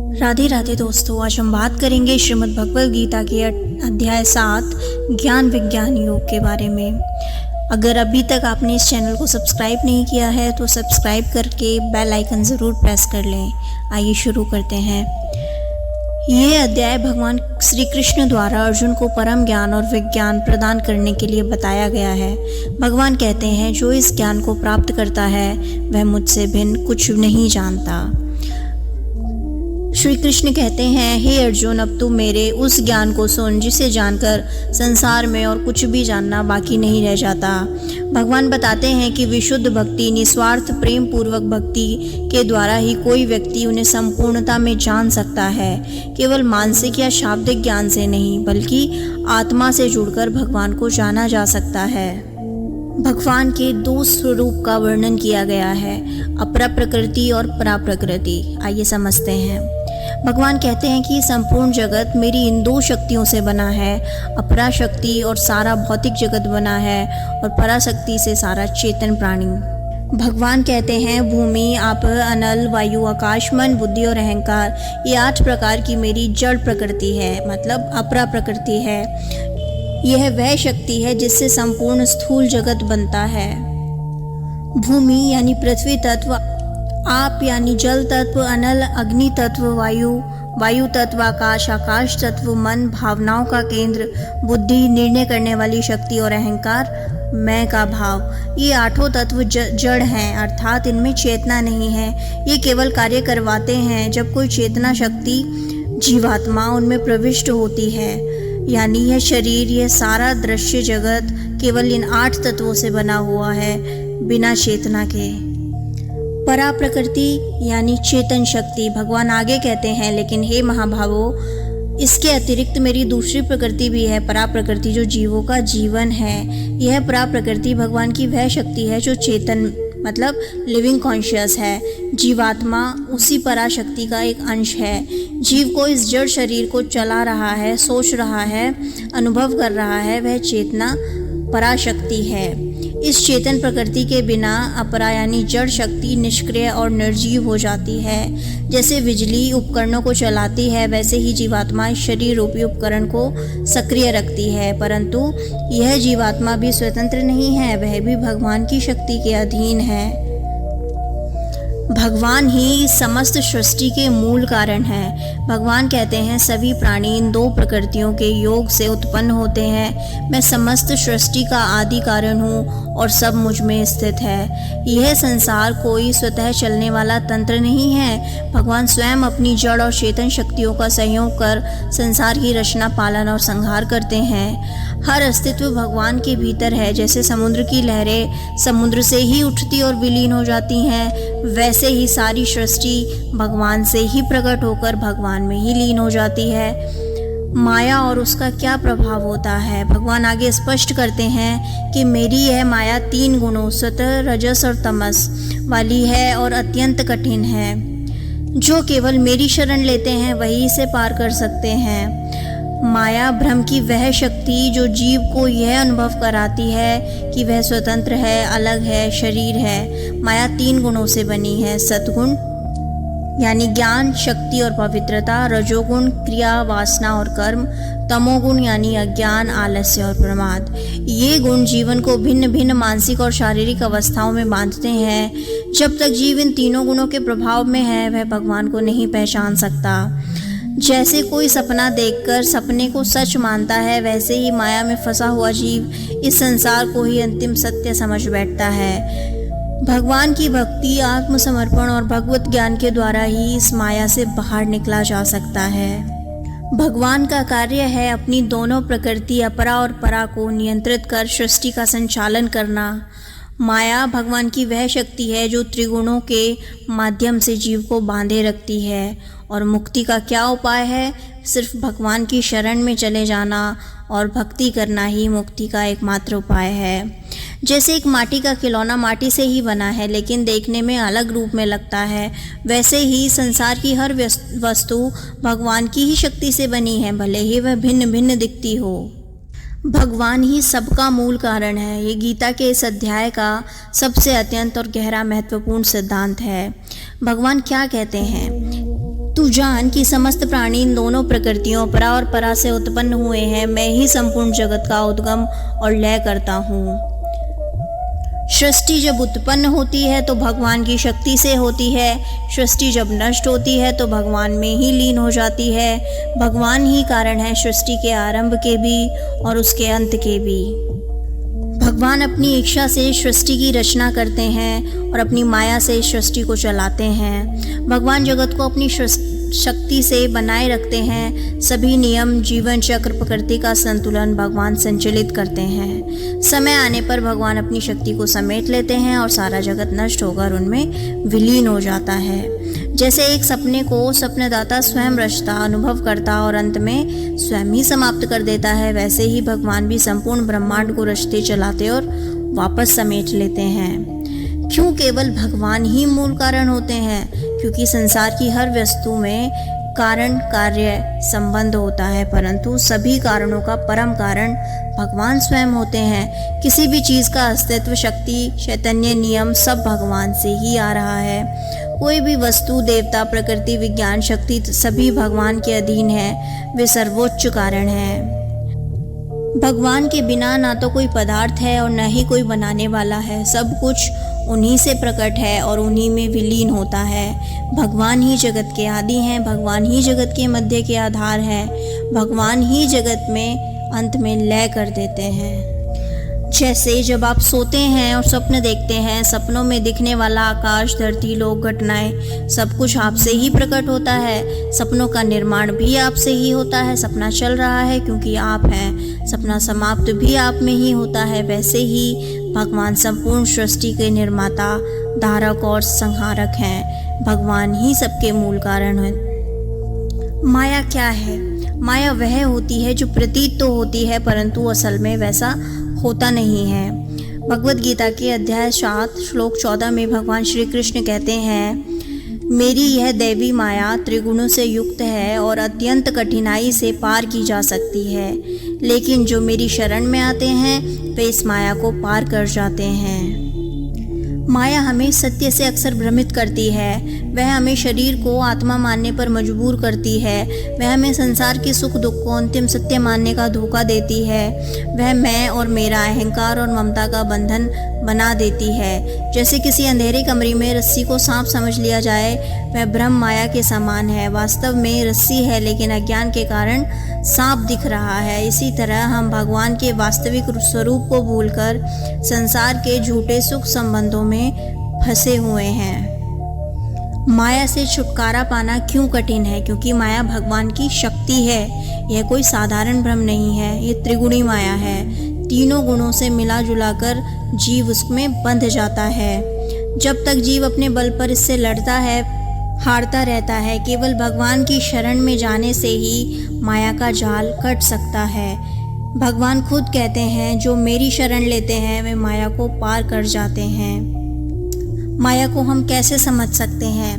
राधे राधे दोस्तों, आज हम बात करेंगे श्रीमद् भगवद गीता के अध्याय 7 ज्ञान विज्ञान योग के बारे में। अगर अभी तक आपने इस चैनल को सब्सक्राइब नहीं किया है तो सब्सक्राइब करके बेल आइकन ज़रूर प्रेस कर लें। आइए शुरू करते हैं। यह अध्याय भगवान श्री कृष्ण द्वारा अर्जुन को परम ज्ञान और विज्ञान प्रदान करने के लिए बताया गया है। भगवान कहते हैं, जो इस ज्ञान को प्राप्त करता है वह मुझसे भिन्न कुछ नहीं जानता। श्री कृष्ण कहते हैं, हे अर्जुन, अब तू मेरे उस ज्ञान को सुन जिसे जानकर संसार में और कुछ भी जानना बाकी नहीं रह जाता। भगवान बताते हैं कि विशुद्ध भक्ति, निस्वार्थ प्रेम पूर्वक भक्ति के द्वारा ही कोई व्यक्ति उन्हें संपूर्णता में जान सकता है। केवल मानसिक या शाब्दिक ज्ञान से नहीं, बल्कि आत्मा से जुड़कर भगवान को जाना जा सकता है। भगवान के दो स्वरूप का वर्णन किया गया है, अपरा प्रकृति और परा प्रकृति। आइए समझते हैं। भगवान कहते हैं कि संपूर्ण जगत मेरी इन दो शक्तियों से बना है। अपरा शक्ति और सारा भौतिक जगत बना है और पराशक्ति से सारा चेतन प्राणी। भगवान कहते हैं, भूमि, आप, अनल, वायु, आकाश, मन, बुद्धि और अहंकार, ये 8 प्रकार की मेरी जड़ प्रकृति है, मतलब अपरा प्रकृति है। यह वह शक्ति है जिससे संपूर्ण स्थूल जगत बनता है। भूमि यानी पृथ्वी तत्व, आप यानी जल तत्व, अनल अग्नि तत्व, वायु तत्व, आकाश तत्व, मन भावनाओं का केंद्र, बुद्धि निर्णय करने वाली शक्ति और अहंकार मैं का भाव। ये 8 तत्व जड़ हैं, अर्थात इनमें चेतना नहीं है। ये केवल कार्य करवाते हैं जब कोई चेतना शक्ति जीवात्मा उनमें प्रविष्ट होती है। यानी यह शरीर, यह सारा दृश्य जगत केवल इन 8 तत्वों से बना हुआ है, बिना चेतना के। परा प्रकृति यानी चेतन शक्ति। भगवान आगे कहते हैं, लेकिन हे महाभावो, इसके अतिरिक्त मेरी दूसरी प्रकृति भी है, परा प्रकृति, जो जीवों का जीवन है। यह परा प्रकृति भगवान की वह शक्ति है जो चेतन मतलब लिविंग कॉन्शियस है। जीवात्मा उसी पराशक्ति का एक अंश है। जीव को इस जड़ शरीर को चला रहा है, सोच रहा है, अनुभव कर रहा है, वह चेतना पराशक्ति है। इस चेतन प्रकृति के बिना अपरा यानी जड़ शक्ति निष्क्रिय और निर्जीव हो जाती है। जैसे बिजली उपकरणों को चलाती है, वैसे ही जीवात्मा इस शरीर रूपी उपकरण को सक्रिय रखती है। परंतु यह जीवात्मा भी स्वतंत्र नहीं है, वह भी भगवान की शक्ति के अधीन है। भगवान ही समस्त सृष्टि के मूल कारण हैं। भगवान कहते हैं, सभी प्राणी इन 2 प्रकृतियों के योग से उत्पन्न होते हैं। मैं समस्त सृष्टि का आदि कारण हूँ और सब मुझ में स्थित है। यह संसार कोई स्वतः चलने वाला तंत्र नहीं है। भगवान स्वयं अपनी जड़ और चेतन शक्तियों का सहयोग कर संसार की रचना, पालन और संहार करते हैं। हर अस्तित्व भगवान के भीतर है। जैसे समुद्र की लहरें समुद्र से ही उठती और विलीन हो जाती हैं, वैसे ही सारी सृष्टि भगवान से ही प्रकट होकर भगवान में ही लीन हो जाती है। माया और उसका क्या प्रभाव होता है, भगवान आगे स्पष्ट करते हैं कि मेरी यह माया 3 गुणों सत्व, रजस और तमस वाली है और अत्यंत कठिन है। जो केवल मेरी शरण लेते हैं वही इसे पार कर सकते हैं। माया भ्रम की वह शक्ति जो जीव को यह अनुभव कराती है कि वह स्वतंत्र है, अलग है, शरीर है। माया 3 गुणों से बनी है, सद्गुण यानी ज्ञान, शक्ति और पवित्रता, रजोगुण क्रिया, वासना और कर्म, तमोगुण यानी अज्ञान, आलस्य और प्रमाद। ये गुण जीवन को भिन्न भिन्न मानसिक और शारीरिक अवस्थाओं में बांधते हैं। जब तक जीव इन तीनों गुणों के प्रभाव में है, वह भगवान को नहीं पहचान सकता। जैसे कोई सपना देखकर सपने को सच मानता है, वैसे ही माया में फंसा हुआ जीव इस संसार को ही अंतिम सत्य समझ बैठता है। भगवान की भक्ति, आत्मसमर्पण और भगवत ज्ञान के द्वारा ही इस माया से बाहर निकला जा सकता है। भगवान का कार्य है अपनी दोनों प्रकृति अपरा और परा को नियंत्रित कर सृष्टि का संचालन करना। माया भगवान की वह शक्ति है जो त्रिगुणों के माध्यम से जीव को बांधे रखती है। और मुक्ति का क्या उपाय है? सिर्फ भगवान की शरण में चले जाना और भक्ति करना ही मुक्ति का एकमात्र उपाय है। जैसे एक माटी का खिलौना माटी से ही बना है लेकिन देखने में अलग रूप में लगता है, वैसे ही संसार की हर वस्तु भगवान की ही शक्ति से बनी है, भले ही वह भिन्न भिन्न दिखती हो। भगवान ही सबका मूल कारण है। ये गीता के इस अध्याय का सबसे अत्यंत और गहरा महत्वपूर्ण सिद्धांत है। भगवान क्या कहते हैं? तू जान कि समस्त प्राणी इन दोनों प्रकृतियों परा और परा से उत्पन्न हुए हैं। मैं ही संपूर्ण जगत का उद्गम और लय करता हूँ। सृष्टि जब उत्पन्न होती है तो भगवान की शक्ति से होती है। सृष्टि जब नष्ट होती है तो भगवान में ही लीन हो जाती है। भगवान ही कारण है सृष्टि के आरंभ के भी और उसके अंत के भी। भगवान अपनी इच्छा से सृष्टि की रचना करते हैं और अपनी माया से सृष्टि को चलाते हैं। भगवान जगत को अपनी शक्ति से बनाए रखते हैं। सभी नियम, जीवन चक्र, प्रकृति का संतुलन भगवान संचालित करते हैं। समय आने पर भगवान अपनी शक्ति को समेट लेते हैं और सारा जगत नष्ट होकर उनमें विलीन हो जाता है। जैसे एक सपने को सपनेदाता स्वयं रचता, अनुभव करता और अंत में स्वयं ही समाप्त कर देता है, वैसे ही भगवान भी संपूर्ण ब्रह्मांड को रचते, चलाते और वापस समेट लेते हैं। क्यों केवल भगवान ही मूल कारण होते हैं? क्योंकि संसार की हर वस्तु में कारण कार्य संबंध होता है, परंतु सभी कारणों का परम कारण भगवान स्वयं होते हैं। किसी भी चीज़ का अस्तित्व, शक्ति, चैतन्य, नियम सब भगवान से ही आ रहा है। कोई भी वस्तु, देवता, प्रकृति, विज्ञान, शक्ति सभी भगवान के अधीन है। वे सर्वोच्च कारण हैं। भगवान के बिना ना तो कोई पदार्थ है और न ही कोई बनाने वाला है। सब कुछ उन्हीं से प्रकट है और उन्हीं में विलीन होता है। भगवान ही जगत के आदि हैं। भगवान ही जगत के मध्य के आधार है। भगवान ही जगत में अंत में लय कर देते हैं। जैसे जब आप सोते हैं और स्वप्न देखते हैं, सपनों में दिखने वाला आकाश, धरती, लोग, घटनाएं सब कुछ आपसे ही प्रकट होता है। सपनों का निर्माण भी आपसे ही होता है। सपना चल रहा है क्योंकि आप हैं। सपना समाप्त भी आप में ही होता है। वैसे ही भगवान संपूर्ण सृष्टि के निर्माता, धारक और संहारक हैं। भगवान ही सबके मूल कारण हैं। माया क्या है? माया वह होती है जो प्रतीत तो होती है परंतु असल में वैसा होता नहीं है। भगवद गीता के अध्याय 7 श्लोक 14 में भगवान श्री कृष्ण कहते हैं, मेरी यह दैवी माया त्रिगुणों से युक्त है और अत्यंत कठिनाई से पार की जा सकती है, लेकिन जो मेरी शरण में आते हैं वे इस माया को पार कर जाते हैं। माया हमें सत्य से अक्सर भ्रमित करती है। वह हमें शरीर को आत्मा मानने पर मजबूर करती है। वह हमें संसार के सुख दुख को अंतिम सत्य मानने का धोखा देती है। वह मैं और मेरा, अहंकार और ममता का बंधन बना देती है। जैसे किसी अंधेरे कमरे में रस्सी को सांप समझ लिया जाए, वह भ्रम माया के समान है। वास्तव में रस्सी है लेकिन अज्ञान के कारण सांप दिख रहा है। इसी तरह हम भगवान के वास्तविक स्वरूप को भूलकर संसार के झूठे सुख संबंधों में फंसे हुए हैं। माया से छुटकारा पाना क्यों कठिन है? क्योंकि माया भगवान की शक्ति है। यह कोई साधारण भ्रम नहीं है। ये त्रिगुणी माया है। तीनों गुणों से मिला जुला कर जीव उसमें बंध जाता है। जब तक जीव अपने बल पर इससे लड़ता है, हारता रहता है। केवल भगवान की शरण में जाने से ही माया का जाल कट सकता है। भगवान खुद कहते हैं, जो मेरी शरण लेते हैं वे माया को पार कर जाते हैं। माया को हम कैसे समझ सकते हैं?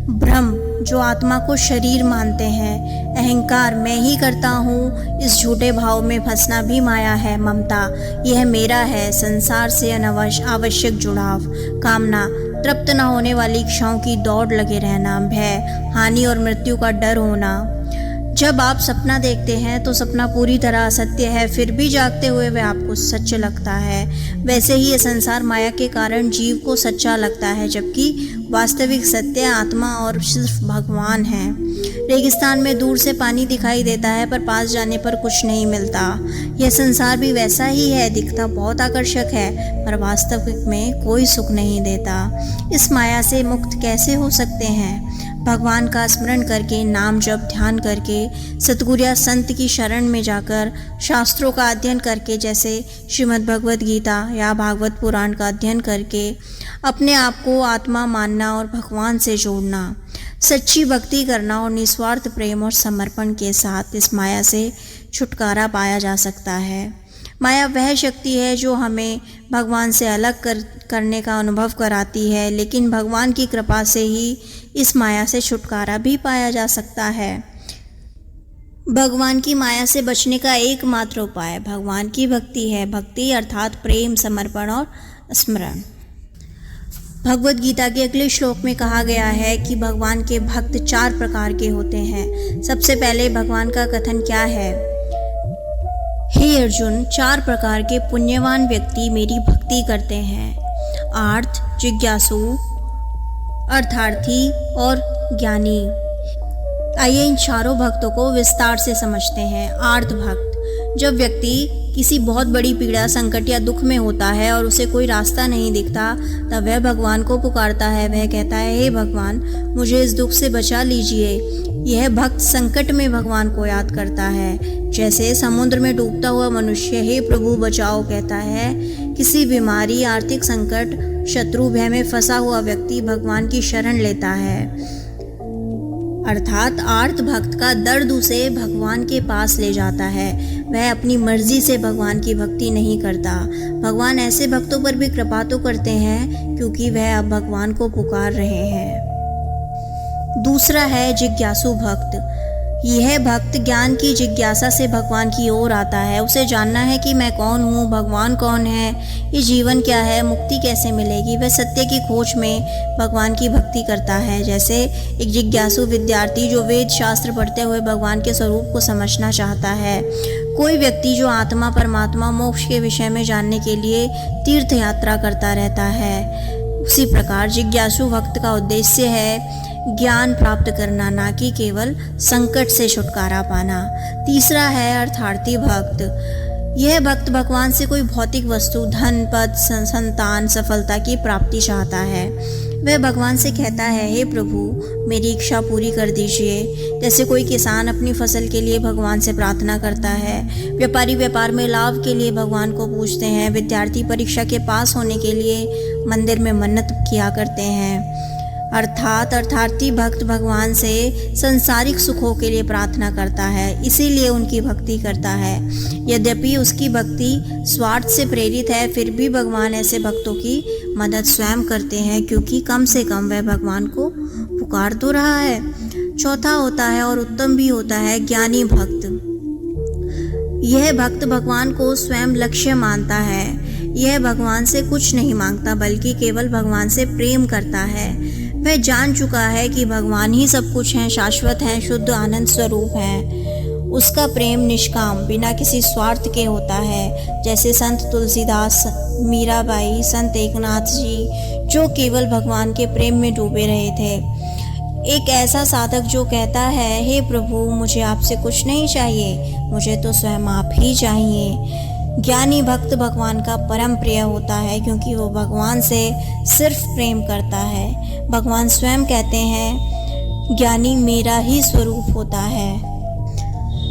भ्रम, जो आत्मा को शरीर मानते हैं। अहंकार, मैं ही करता हूँ, इस झूठे भाव में फंसना भी माया है। ममता, यह मेरा है, संसार से आवश्यक जुड़ाव। कामना, तृप्त न होने वाली इच्छाओं की दौड़ लगे रहना। भय, हानि और मृत्यु का डर होना। जब आप सपना देखते हैं तो सपना पूरी तरह असत्य है, फिर भी जागते हुए वह आपको सच लगता है। वैसे ही ये संसार माया के कारण जीव को सच्चा लगता है, जबकि वास्तविक सत्य आत्मा और सिर्फ भगवान है। रेगिस्तान में दूर से पानी दिखाई देता है पर पास जाने पर कुछ नहीं मिलता। यह संसार भी वैसा ही है, दिखता बहुत आकर्षक है पर वास्तविक में कोई सुख नहीं देता। इस माया से मुक्त कैसे हो सकते हैं? भगवान का स्मरण करके, नाम जप, ध्यान करके, सतगुरु या संत की शरण में जाकर, शास्त्रों का अध्ययन करके, जैसे श्रीमद् भगवद गीता या भागवत पुराण का अध्ययन करके अपने आप को आत्मा मानना और भगवान से जोड़ना, सच्ची भक्ति करना और निस्वार्थ प्रेम और समर्पण के साथ इस माया से छुटकारा पाया जा सकता है। माया वह शक्ति है जो हमें भगवान से अलग करने का अनुभव कराती है, लेकिन भगवान की कृपा से ही इस माया से छुटकारा भी पाया जा सकता है। भगवान की माया से बचने का एकमात्र उपाय भगवान की भक्ति है। भक्ति अर्थात प्रेम, समर्पण और स्मरण। भगवत गीता के अगले श्लोक में कहा गया है कि भगवान के भक्त 4 प्रकार के होते हैं। सबसे पहले भगवान का कथन क्या है? हे अर्जुन, 4 प्रकार के पुण्यवान व्यक्ति मेरी भक्ति करते हैं। आर्त, जिज्ञासु, अर्थार्थी और ज्ञानी। आइए इन चारों भक्तों को विस्तार से समझते हैं। आर्त भक्त, जब व्यक्ति किसी बहुत बड़ी पीड़ा, संकट या दुख में होता है और उसे कोई रास्ता नहीं दिखता, तब वह भगवान को पुकारता है। वह कहता है, हे भगवान, मुझे इस दुख से बचा लीजिए। यह भक्त संकट में भगवान को याद करता है। जैसे समुद्र में डूबता हुआ मनुष्य हे प्रभु बचाओ कहता है, किसी बीमारी, आर्थिक संकट, शत्रु भय में फंसा हुआ व्यक्ति भगवान की शरण लेता है। अर्थात आर्त भक्त का दर्द उसे भगवान के पास ले जाता है। वह अपनी मर्जी से भगवान की भक्ति नहीं करता। भगवान ऐसे भक्तों पर भी कृपा तो करते हैं क्योंकि वह अब भगवान को पुकार रहे हैं। दूसरा है जिज्ञासु भक्त। यह भक्त ज्ञान की जिज्ञासा से भगवान की ओर आता है। उसे जानना है कि मैं कौन हूँ, भगवान कौन है, ये जीवन क्या है, मुक्ति कैसे मिलेगी। वह सत्य की खोज में भगवान की भक्ति करता है। जैसे एक जिज्ञासु विद्यार्थी जो वेद शास्त्र पढ़ते हुए भगवान के स्वरूप को समझना चाहता है। कोई व्यक्ति जो आत्मा, परमात्मा, मोक्ष के विषय में जानने के लिए तीर्थ यात्रा करता रहता है। उसी प्रकार जिज्ञासु भक्त का उद्देश्य है ज्ञान प्राप्त करना, ना कि केवल संकट से छुटकारा पाना। तीसरा है अर्थार्थी भक्त। यह भक्त भगवान से कोई भौतिक वस्तु, धन, पद, संतान, सफलता की प्राप्ति चाहता है। वह भगवान से कहता है, हे प्रभु मेरी इच्छा पूरी कर दीजिए। जैसे कोई किसान अपनी फसल के लिए भगवान से प्रार्थना करता है। व्यापारी व्यापार में लाभ के लिए भगवान को पूछते हैं। विद्यार्थी परीक्षा के पास होने के लिए मंदिर में मन्नत किया करते हैं। अर्थात अर्थार्थी भक्त भगवान से संसारिक सुखों के लिए प्रार्थना करता है, इसीलिए उनकी भक्ति करता है। यद्यपि उसकी भक्ति स्वार्थ से प्रेरित है, फिर भी भगवान ऐसे भक्तों की मदद स्वयं करते हैं, क्योंकि कम से कम वह भगवान को पुकार तो रहा है। चौथा होता है और उत्तम भी होता है ज्ञानी भक्त। यह भक्त भगवान को स्वयं लक्ष्य मानता है। यह भगवान से कुछ नहीं मांगता, बल्कि केवल भगवान से प्रेम करता है। वह जान चुका है कि भगवान ही सब कुछ हैं, शाश्वत हैं, शुद्ध आनंद स्वरूप हैं। उसका प्रेम निष्काम, बिना किसी स्वार्थ के होता है। जैसे संत तुलसीदास, मीराबाई, संत एकनाथ जी, जो केवल भगवान के प्रेम में डूबे रहे थे। एक ऐसा साधक जो कहता है, हे प्रभु मुझे आपसे कुछ नहीं चाहिए, मुझे तो स्वयं आप ही चाहिए। ज्ञानी भक्त भगवान का परम प्रिय होता है, क्योंकि वो भगवान से सिर्फ प्रेम करता है। भगवान स्वयं कहते हैं, ज्ञानी मेरा ही स्वरूप होता है।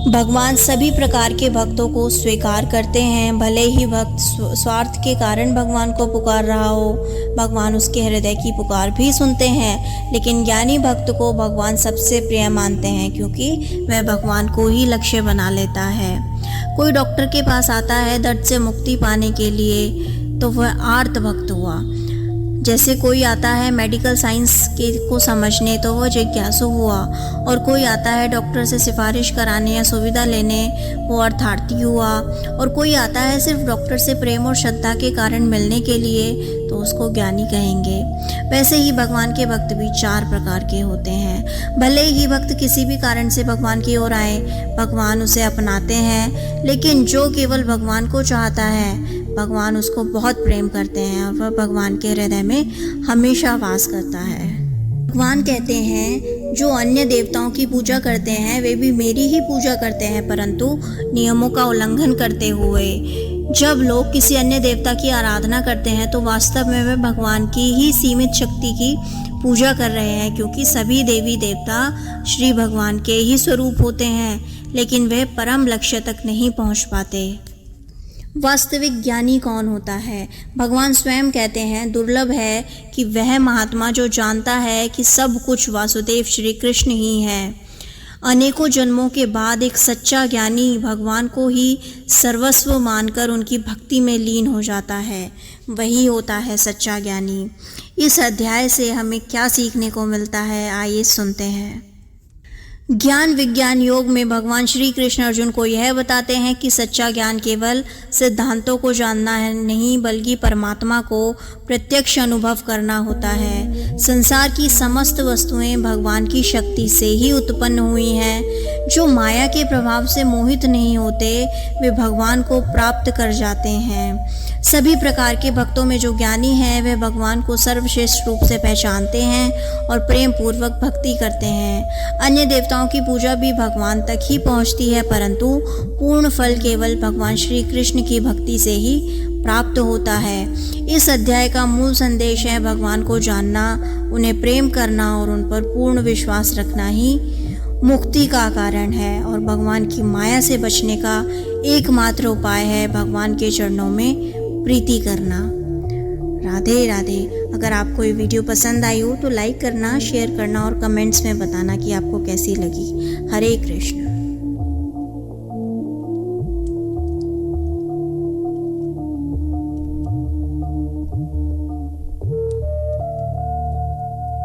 भगवान सभी प्रकार के भक्तों को स्वीकार करते हैं। भले ही भक्त स्वार्थ के कारण भगवान को पुकार रहा हो, भगवान उसके हृदय की पुकार भी सुनते हैं। लेकिन ज्ञानी भक्त को भगवान सबसे प्रिय मानते हैं, क्योंकि वह भगवान को ही लक्ष्य बना लेता है। कोई डॉक्टर के पास आता है दर्द से मुक्ति पाने के लिए, तो वह आर्त भक्त हुआ। जैसे कोई आता है मेडिकल साइंस को समझने, तो वह जिज्ञासु हुआ। और कोई आता है डॉक्टर से सिफारिश कराने या सुविधा लेने, वो अर्थार्थी हुआ। और कोई आता है सिर्फ डॉक्टर से प्रेम और श्रद्धा के कारण मिलने के लिए, तो उसको ज्ञानी कहेंगे। वैसे ही भगवान के भक्त भी 4 प्रकार के होते हैं। भले ही भक्त किसी भी कारण से भगवान की ओर आए, भगवान उसे अपनाते हैं। लेकिन जो केवल भगवान को चाहता है, भगवान उसको बहुत प्रेम करते हैं और वह भगवान के हृदय में हमेशा वास करता है। भगवान कहते हैं, जो अन्य देवताओं की पूजा करते हैं वे भी मेरी ही पूजा करते हैं, परंतु नियमों का उल्लंघन करते हुए। जब लोग किसी अन्य देवता की आराधना करते हैं, तो वास्तव में वे भगवान की ही सीमित शक्ति की पूजा कर रहे हैं, क्योंकि सभी देवी देवता श्री भगवान के ही स्वरूप होते हैं, लेकिन वे परम लक्ष्य तक नहीं पहुंच पाते। वास्तविक ज्ञानी कौन होता है? भगवान स्वयं कहते हैं, दुर्लभ है कि वह महात्मा जो जानता है कि सब कुछ वासुदेव श्री कृष्ण ही है। अनेकों जन्मों के बाद एक सच्चा ज्ञानी भगवान को ही सर्वस्व मानकर उनकी भक्ति में लीन हो जाता है। वही होता है सच्चा ज्ञानी। इस अध्याय से हमें क्या सीखने को मिलता है, आइए सुनते हैं। ज्ञान विज्ञान योग में भगवान श्री कृष्ण अर्जुन को यह बताते हैं कि सच्चा ज्ञान केवल सिद्धांतों को जानना है नहीं, बल्कि परमात्मा को प्रत्यक्ष अनुभव करना होता है। संसार की समस्त वस्तुएं भगवान की शक्ति से ही उत्पन्न हुई हैं। जो माया के प्रभाव से मोहित नहीं होते वे भगवान को प्राप्त कर जाते हैं। सभी प्रकार के भक्तों में जो ज्ञानी हैं वे भगवान को सर्वश्रेष्ठ रूप से पहचानते हैं और प्रेम पूर्वक भक्ति करते हैं। अन्य देवताओं की पूजा भी भगवान तक ही पहुंचती है, परंतु पूर्ण फल केवल भगवान श्री कृष्ण की भक्ति से ही प्राप्त होता है। इस अध्याय का मूल संदेश है भगवान को जानना, उन्हें प्रेम करना और उन पर पूर्ण विश्वास रखना ही मुक्ति का कारण है और भगवान की माया से बचने का एकमात्र उपाय है भगवान के चरणों में प्रीति करना। राधे राधे। अगर आपको ये वीडियो पसंद आई हो तो लाइक करना, शेयर करना और कमेंट्स में बताना कि आपको कैसी लगी। हरे कृष्ण।